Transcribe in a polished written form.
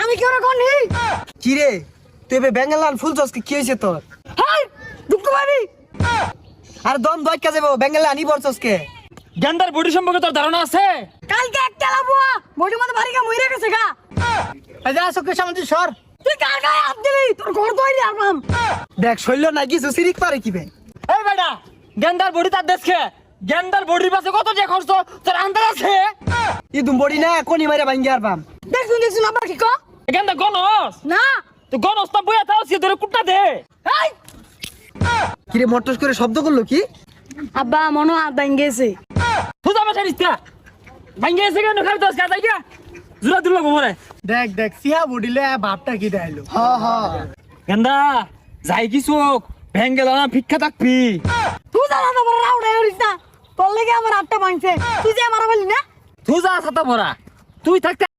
আমি কি ওরা কোনি কি রে তুই এবে বেঙ্গলান ফুল চসকে কি হইছে তোর? হাই দুঃখ পাবি আর দম দইকা যাবো বেঙ্গলা আনি বলছসকে? গেন্দার বডি সম্পর্কে তোর ধারণা আছে? কালকে একটা লাবুয়া বডি মধ্যে ভারী কা মইরা গেছে গা। এই যা চোখের সামনে তুই সর। তুই কার গায়ে হাত দিলি তোর ঘর দইরি আরবাম। দেখ শৈল না কিছু সিরিক পারে কি বে? এই বেটা গেন্দার বডি তার দেশকে গেন্দার বডির পাশে কত যে খরচ তোর আন্দাজ আছে? ই দুম বডি না কোনি মাইরা ভাঙ্গি আরবাম। দেখুন আবার কি কো গেন্দা গনস না তো গনস তা বইয়া তাও সে ধরে কুটটা দে। এই কি রে মটস করে শব্দ করলো কি? আব্বা মনো হাত ভাঙ্গেছে। তুই আমার ছাড়িস ভাঙ্গে এসে কেন খালি দশ কাজ আইগা জুরা দিল গোমরে। দেখ দেখ সিয়া বডিলে বাপটা কি দেখাইলো। হ হ গেন্দা যাই কি চোখ ভেঙ্গে না ভিক্ষা থাকবি। তুই জানা তো বড় রাউড়ে হইছ না তোর লাগি আমার হাতটা ভাঙছে তুই যে মারা বলি না তুই যা ছাতা মরা তুই থাকতে